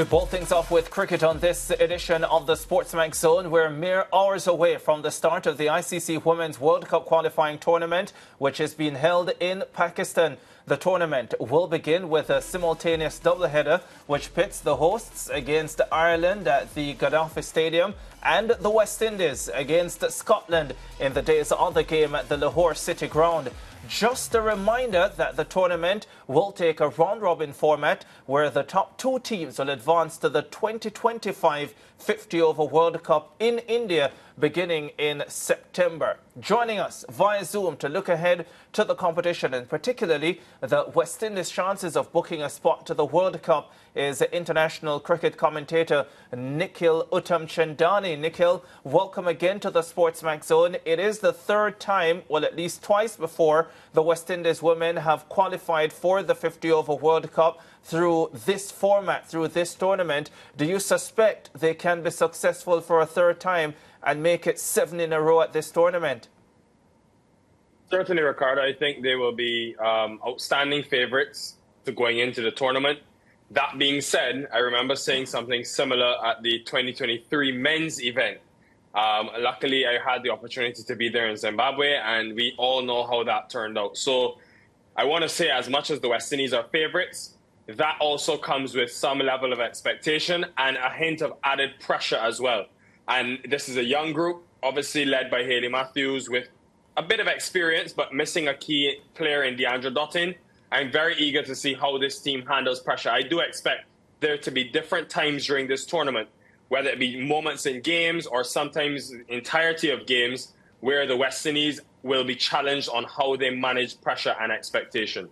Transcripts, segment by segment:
We ball things off with cricket on this edition of the SportsMax Zone. We're mere hours away from the start of the ICC Women's World Cup qualifying tournament, which is being held in Pakistan. The tournament will begin with a simultaneous doubleheader, which pits the hosts against Ireland at the Gaddafi Stadium and the West Indies against Scotland in the day's other game at the Lahore City Ground. Just a reminder that the tournament will take a round-robin format where the top two teams will advance to the 2025 50-over World Cup in India beginning in September. Joining us via Zoom to look ahead to the competition and particularly the West Indies' chances of booking a spot to the World Cup is international cricket commentator Nikhil Uttamchandani. Nikhil, welcome again to the SportsMax Zone. It is the third time, well, at least twice before, the West Indies women have qualified for the 50-over World Cup through this format, through this tournament. Do you suspect they can be successful for a third time and make it 7 in a row at this tournament? Certainly, Ricardo. I think they will be outstanding favourites to going into the tournament. That being said, I remember saying something similar at the 2023 men's event. Luckily, I had the opportunity to be there in Zimbabwe, and we all know how that turned out. So I want to say, as much as the West Indies are favourites, that also comes with some level of expectation and a hint of added pressure as well. And this is a young group, obviously led by Hayley Matthews, with a bit of experience, but missing a key player in Deandra Dottin. I'm very eager to see how this team handles pressure. I do expect there to be different times during this tournament, whether it be moments in games or sometimes the entirety of games, where the West Indies will be challenged on how they manage pressure and expectation.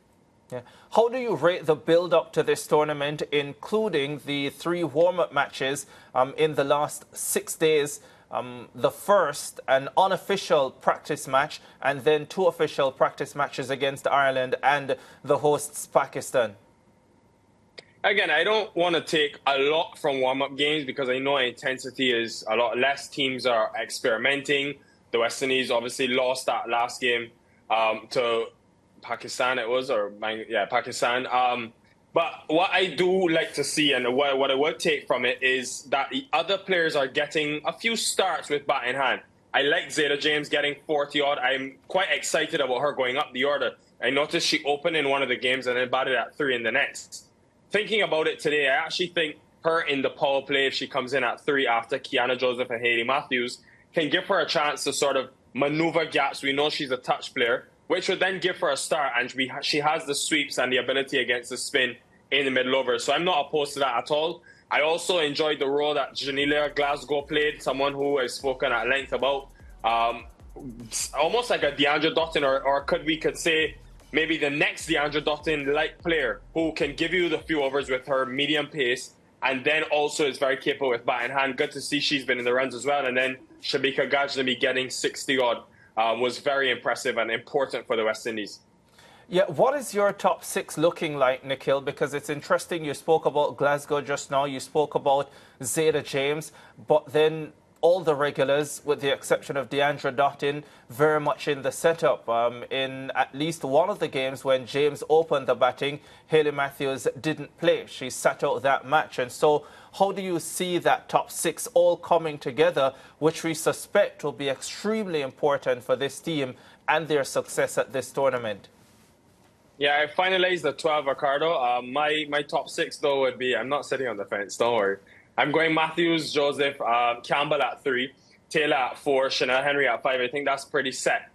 Yeah. How do you rate the build-up to this tournament, including the 3 warm-up matches in the last 6 days? The first, an unofficial practice match, and then 2 official practice matches against Ireland and the hosts Pakistan. Again, I don't want to take a lot from warm-up games because I know intensity is a lot less. Teams are experimenting. The West Indies obviously lost that last game to Pakistan, Pakistan. But what I do like to see and what I would take from it is that the other players are getting a few starts with bat in hand. I like Zayda James getting 40-odd. I'm quite excited about her going up the order. I noticed she opened in one of the games and then batted at 3 in the next. Thinking about it today, I actually think her in the power play, if she comes in at 3 after Kiana Joseph and Hayley Matthews, can give her a chance to sort of maneuver gaps. We know she's a touch player, which would then give her a start, and she has the sweeps and the ability against the spin in the middle over. So I'm not opposed to that at all. I also enjoyed the role that Janila Glasgow played, someone who I've spoken at length about. Almost like a Deandra Dottin, or we could say maybe the next Deandra Dottin-like player who can give you the few overs with her medium pace and then also is very capable with bat in hand. Good to see she's been in the runs as well. And then Shabika Gajnabi getting 60-odd. Was very impressive and important for the West Indies. Yeah, what is your top 6 looking like, Nikhil? Because it's interesting, you spoke about Glasgow just now, you spoke about Zayda James, but then all the regulars, with the exception of Deandra Dottin, very much in the setup. In at least one of the games when James opened the batting, Hayley Matthews didn't play. She sat out that match. And so how do you see that top 6 all coming together, which we suspect will be extremely important for this team and their success at this tournament? Yeah, I finalized the 12, Ricardo. My top 6, though, would be, I'm not sitting on the fence, don't worry. I'm going Matthews, Joseph, Campbell at 3, Taylor at 4, Chanel Henry at 5. I think that's pretty set.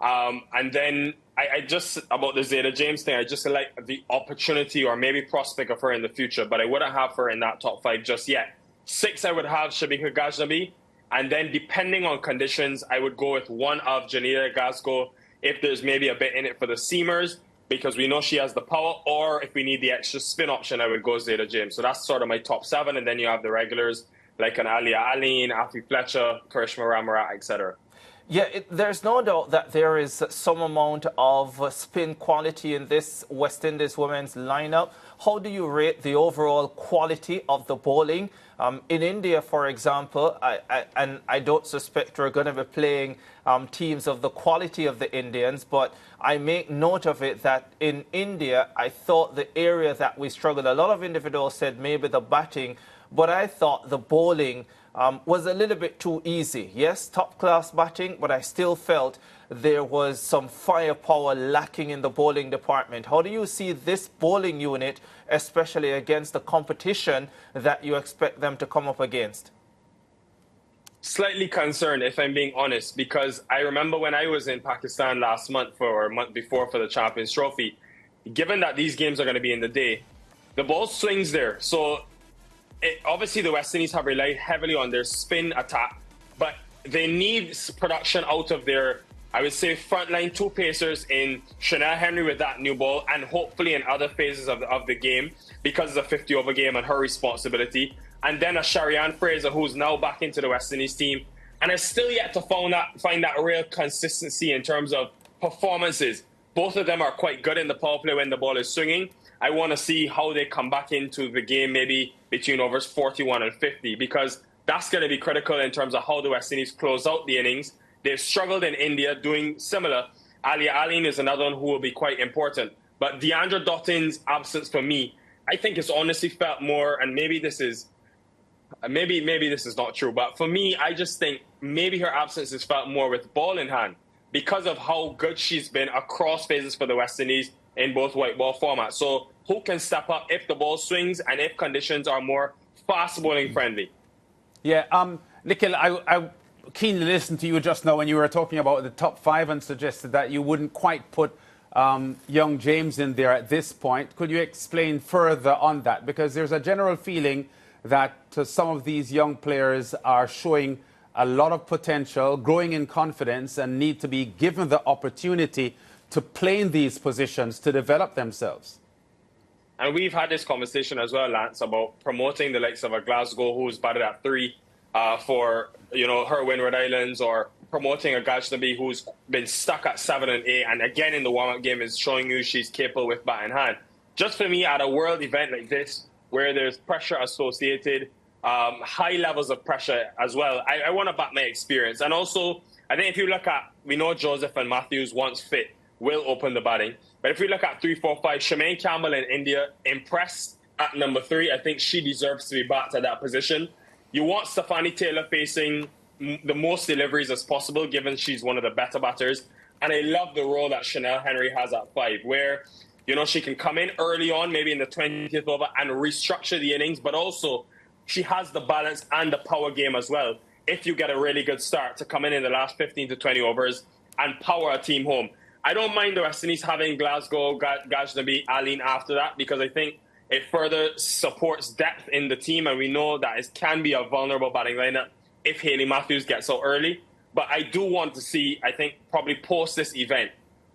And then I just, about the Zayda James thing, I just like the opportunity or maybe prospect of her in the future, but I wouldn't have her in that top 5 just yet. 6, I would have Shabika Gajnabi. And then depending on conditions, I would go with one of Janila Glasgow if there's maybe a bit in it for the seamers, because we know she has the power, or if we need the extra spin option, I would go Zayda James. So that's sort of my top 7, and then you have the regulars like an Alia Aline, Afi Fletcher, Karishma Ramarat, etc. Yeah, there's no doubt that there is some amount of spin quality in this West Indies women's lineup. How do you rate the overall quality of the bowling? In India, for example, I don't suspect we're going to be playing teams of the quality of the Indians, but I make note of it that in India, I thought the area that we struggled, a lot of individuals said maybe the batting, but I thought the bowling was a little bit too easy. Yes, top-class batting, but I still felt there was some firepower lacking in the bowling department. How do you see this bowling unit, especially against the competition that you expect them to come up against? Slightly concerned, if I'm being honest, because I remember when I was in Pakistan last month or a month before for the Champions Trophy, given that these games are going to be in the day, the ball swings there. So obviously, the West Indies have relied heavily on their spin attack, but they need production out of their, I would say, frontline two pacers in Chanel Henry with that new ball, and hopefully in other phases of the game because it's a 50-over game and her responsibility. And then a Sharianne Fraser, who's now back into the West Indies team, and has still yet to find that real consistency in terms of performances. Both of them are quite good in the power play when the ball is swinging. I want to see how they come back into the game, maybe between overs 41 and 50, because that's going to be critical in terms of how the West Indies close out the innings. They've struggled in India doing similar. Alia Aline is another one who will be quite important. But Deandra Dottin's absence for me, I think it's honestly felt more, and maybe this is not true, but for me, I just think maybe her absence is felt more with ball in hand because of how good she's been across phases for the West Indies in both white ball formats. So who can step up if the ball swings and if conditions are more fast bowling friendly? Yeah, Nikhil, I keenly listened to you just now when you were talking about the top five and suggested that you wouldn't quite put young James in there at this point. Could you explain further on that? Because there's a general feeling that some of these young players are showing a lot of potential, growing in confidence, and need to be given the opportunity to play in these positions to develop themselves. And we've had this conversation as well, Lance, about promoting the likes of a Glasgow who's batted at 3 for, her Windward Islands, or promoting a Gajnabi who's been stuck at 7 and 8, and again in the warm-up game is showing you she's capable with bat in hand. Just for me, at a world event like this, where there's pressure associated, high levels of pressure as well, I want to back my experience. And also, I think if you look at, we know Joseph and Matthews, once fit, will open the batting. But if we look at 3, 4, 5, Shemaine Campbell in India, impressed at number 3. I think she deserves to be backed at that position. You want Stefani Taylor facing the most deliveries as possible, given she's one of the better batters. And I love the role that Chanel Henry has at 5, where she can come in early on, maybe in the 20th over, and restructure the innings, but also she has the balance and the power game as well. If you get a really good start, to come in the last 15 to 20 overs and power a team home. I don't mind the West Indies having Glasgow, Gajnabi, Aline after that, because I think it further supports depth in the team, and we know that it can be a vulnerable batting lineup if Hayley Matthews gets so early. But I do want to see, I think, probably post this event,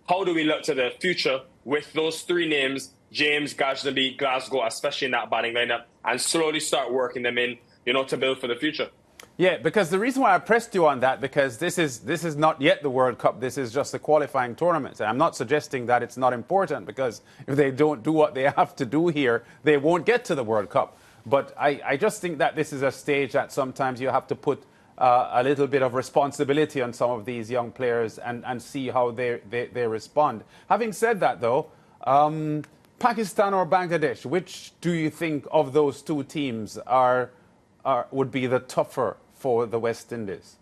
how do we look to the future with those 3 names, James, Gajnabi, Glasgow, especially in that batting lineup, and slowly start working them in, to build for the future. Yeah, because the reason why I pressed you on that, because this is not yet the World Cup, this is just a qualifying tournament. And I'm not suggesting that it's not important, because if they don't do what they have to do here, they won't get to the World Cup. But I just think that this is a stage that sometimes you have to put a little bit of responsibility on some of these young players and see how they respond. Having said that, though, Pakistan or Bangladesh, which do you think of those 2 teams would be the tougher for the West Indies?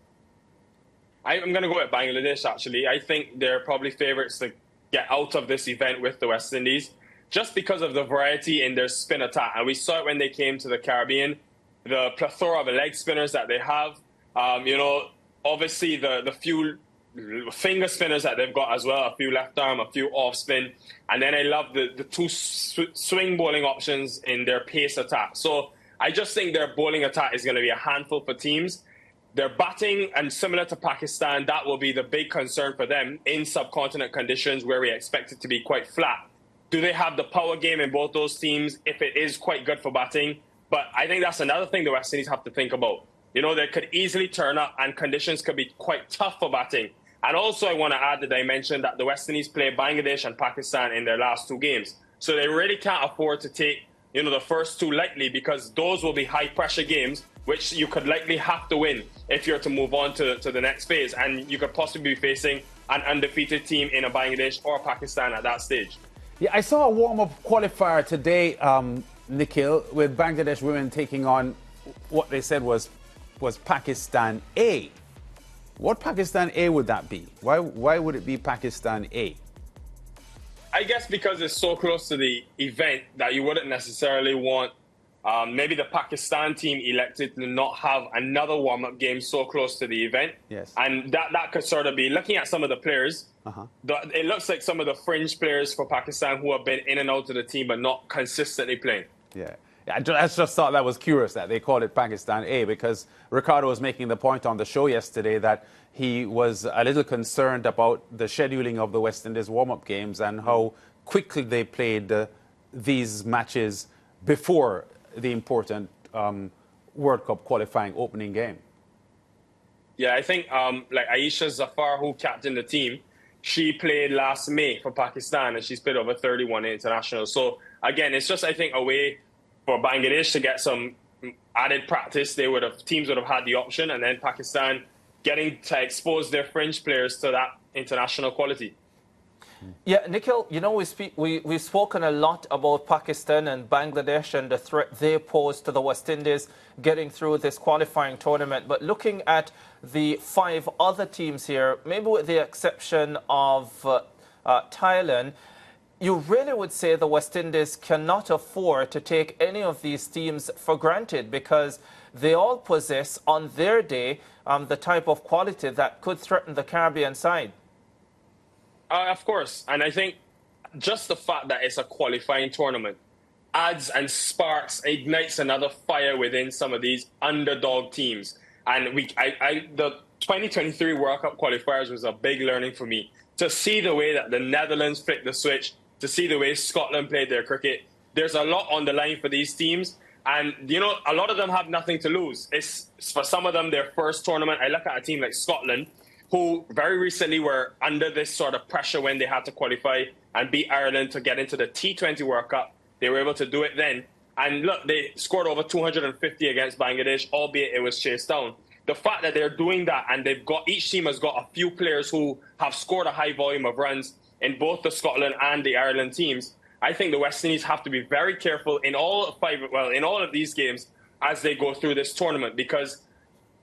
I'm going to go with Bangladesh, actually. I think they're probably favourites to get out of this event with the West Indies, just because of the variety in their spin attack. And we saw it when they came to the Caribbean, the plethora of leg spinners that they have. Obviously the few finger spinners that they've got as well, a few left arm, a few off spin. And then I love the 2 swing bowling options in their pace attack. So I just think their bowling attack is going to be a handful for teams. Their batting, and similar to Pakistan, that will be the big concern for them in subcontinent conditions where we expect it to be quite flat. Do they have the power game in both those teams if it is quite good for batting? But I think that's another thing the West Indies have to think about. you know, they could easily turn up and conditions could be quite tough for batting. And also I want to add the dimension that the West Indies play Bangladesh and Pakistan in their last 2 games. So they really can't afford to take, you know, the first 2 lightly, because those will be high-pressure games, which you could likely have to win if you're to move on to the next phase. And you could possibly be facing an undefeated team in a Bangladesh or Pakistan at that stage. Yeah, I saw a warm-up qualifier today, Nikhil, with Bangladesh women taking on what they said was Pakistan A. What Pakistan A would that be? Why would it be Pakistan A? I guess because it's so close to the event that you wouldn't necessarily want maybe the Pakistan team elected to not have another warm-up game so close to the event. Yes. And that could sort of be, looking at some of the players, it looks like some of the fringe players for Pakistan who have been in and out of the team but not consistently playing. Yeah. I just thought that was curious that they called it Pakistan A, because Ricardo was making the point on the show yesterday that he was a little concerned about the scheduling of the West Indies warm-up games and how quickly they played these matches before the important World Cup qualifying opening game. Yeah, I think like Aisha Zafar, who captained the team, she played last May for Pakistan and she's played over 31 internationals. So again, it's just, I think, a way for Bangladesh to get some added practice. Teams would have had the option, and then Pakistan getting to expose their fringe players to that international quality. Yeah, Nikhil, you know, we've spoken a lot about Pakistan and Bangladesh and the threat they pose to the West Indies getting through this qualifying tournament. But looking at the 5 other teams here, maybe with the exception of Thailand, you really would say the West Indies cannot afford to take any of these teams for granted, because they all possess on their day the type of quality that could threaten the Caribbean side. Of course. And I think just the fact that it's a qualifying tournament adds and sparks, ignites another fire within some of these underdog teams. And the 2023 World Cup qualifiers was a big learning for me. To see the way that the Netherlands flicked the switch, to see the way Scotland played their cricket, there's a lot on the line for these teams. And, you know, a lot of them have nothing to lose. It's for some of them their first tournament. I look at a team like Scotland, who very recently were under this sort of pressure when they had to qualify and beat Ireland to get into the T20 World Cup. They were able to do it then. And look, they scored over 250 against Bangladesh, albeit it was chased down. The fact that they're doing that, and each team has got a few players who have scored a high volume of runs in both the Scotland and the Ireland teams, I think the West Indies have to be very careful in all of these games as they go through this tournament, because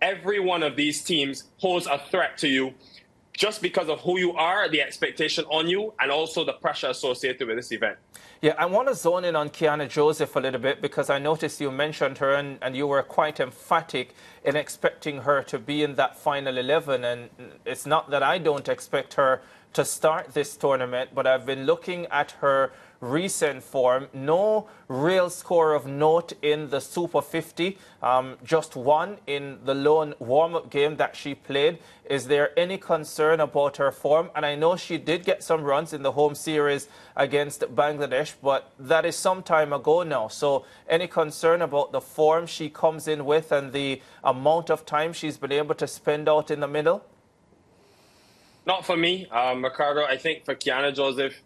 every one of these teams pose a threat to you just because of who you are, the expectation on you, and also the pressure associated with this event. Yeah, I want to zone in on Kiana Joseph a little bit, because I noticed you mentioned her and you were quite emphatic in expecting her to be in that final 11. And it's not that I don't expect her to start this tournament, but I've been looking at her recent form. No real score of note in the Super 50, just one in the lone warm-up game that she played. Is there any concern about her form? And I know she did get some runs in the home series against Bangladesh, but that is some time ago now. So any concern about the form she comes in with and the amount of time she's been able to spend out in the middle? Not for me, Ricardo. I think for Kiana Joseph,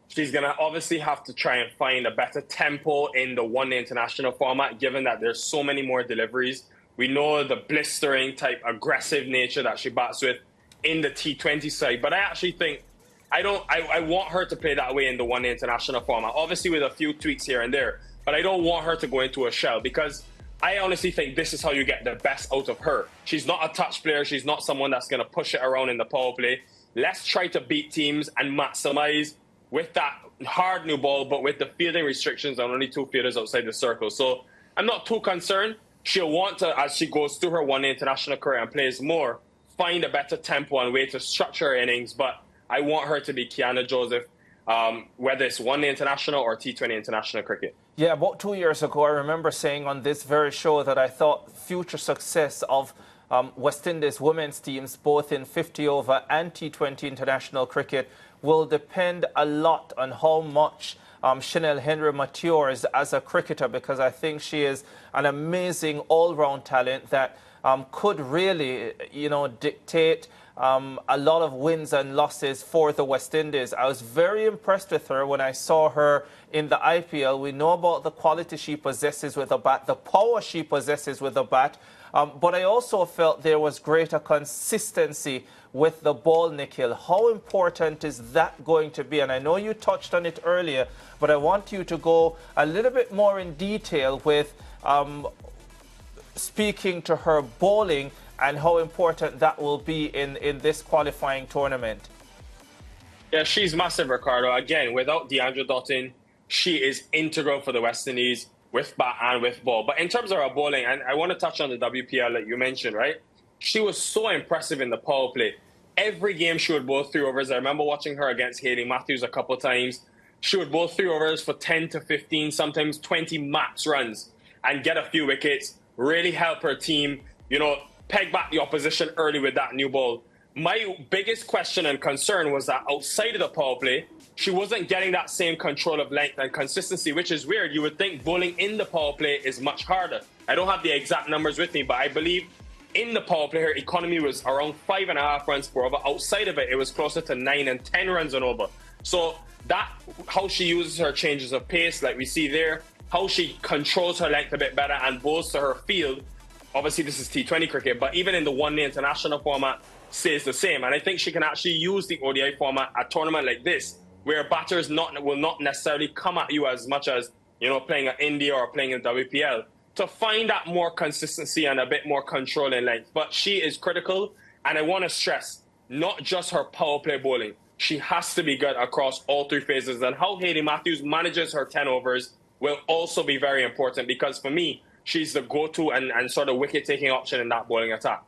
she's going to obviously have to try and find a better tempo in the one-day international format, given that there's so many more deliveries. We know the blistering type aggressive nature that she bats with in the T20 side. But I actually think I want her to play that way in the one-day international format, obviously with a few tweaks here and there. But I don't want her to go into a shell, because I honestly think this is how you get the best out of her. She's not a touch player. She's not someone that's going to push it around in the power play. Let's try to beat teams and maximize with that hard new ball, but with the fielding restrictions on only 2 fielders outside the circle. So I'm not too concerned. She'll want to, as she goes through her one-day international career and plays more, find a better tempo and way to structure her innings. But I want her to be Kiana Joseph, whether it's one-day international or T20 international cricket. Yeah, about 2 years ago, I remember saying on this very show that I thought future success of West Indies women's teams, both in 50 over and T20 international cricket, will depend a lot on how much Chanel Henry matures as a cricketer, because I think she is an amazing all-round talent that could really, dictate a lot of wins and losses for the West Indies. I was very impressed with her when I saw her in the IPL. We know about the quality she possesses with a bat, the power she possesses with a bat, but I also felt there was greater consistency with the ball, Nikhil. How important is that going to be? And I know you touched on it earlier, but I want you to go a little bit more in detail with speaking to her bowling and how important that will be in this qualifying tournament. Yeah, she's massive, Ricardo. Again, without Deandra Dottin, she is integral for the West Indies with bat and with ball. But in terms of her bowling, and I want to touch on the WPL that you mentioned, right? She was so impressive in the power play. Every game she would bowl 3 overs. I remember watching her against Hayley Matthews a couple of times. She would bowl 3 overs for 10 to 15, sometimes 20 max runs and get a few wickets, really help her team, peg back the opposition early with that new ball. My biggest question and concern was that outside of the power play, she wasn't getting that same control of length and consistency, which is weird. You would think bowling in the power play is much harder. I don't have the exact numbers with me, but I believe in the power play, her economy was around 5.5 runs per over. Outside of it, it was closer to 9 and 10 runs an over. So that, how she uses her changes of pace, like we see there, how she controls her length a bit better and bowls to her field. Obviously, this is T20 cricket, but even in the one-day international format, stays the same. And I think she can actually use the ODI format, a tournament like this, where batters will not necessarily come at you as much as, playing in India or playing in WPL, to find that more consistency and a bit more control in length. But she is critical, and I want to stress, not just her power play bowling. She has to be good across all 3 phases. And how Hayley Matthews manages her 10 overs will also be very important, because for me, she's the go-to and sort of wicket-taking option in that bowling attack.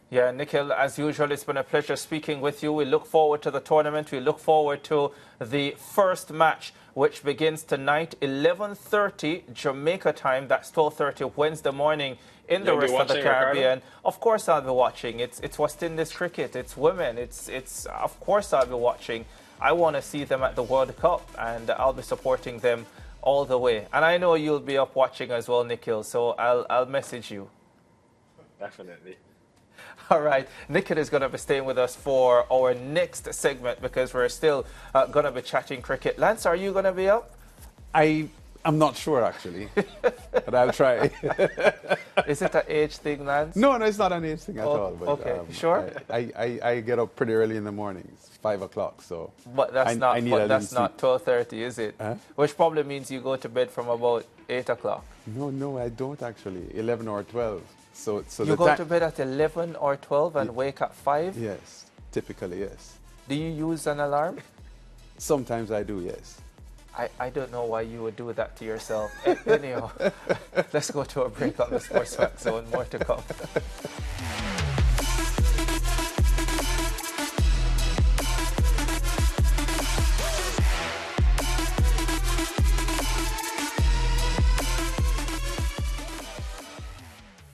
Yeah, Nikhil, as usual, it's been a pleasure speaking with you. We look forward to the tournament. We look forward to the first match, which begins tonight, 11:30 Jamaica time. That's 12:30 Wednesday morning in the rest of the Caribbean. Ricardo? Of course I'll be watching. It's West Indies cricket. It's women. It's of course I'll be watching. I want to see them at the World Cup, and I'll be supporting them all the way. And I know you'll be up watching as well, Nikhil, so I'll message you. Definitely. All right, Nikhil is going to be staying with us for our next segment because we're still going to be chatting cricket. Lance, are you going to be up? I'm not sure, actually, but I'll try. Is it an age thing, Lance? No, it's not an age thing at all. But, okay, sure. I get up pretty early in the mornings, 5 o'clock, so. But that's not 12:30, is it? Huh? Which probably means you go to bed from about 8 o'clock. No, I don't actually. 11 or 12. So you go to bed at 11 or 12 and wake at 5? Yes, typically, yes. Do you use an alarm? Sometimes I do, yes. I don't know why you would do that to yourself. Anyhow, let's go to a break on the SportsMax Zone. More to come.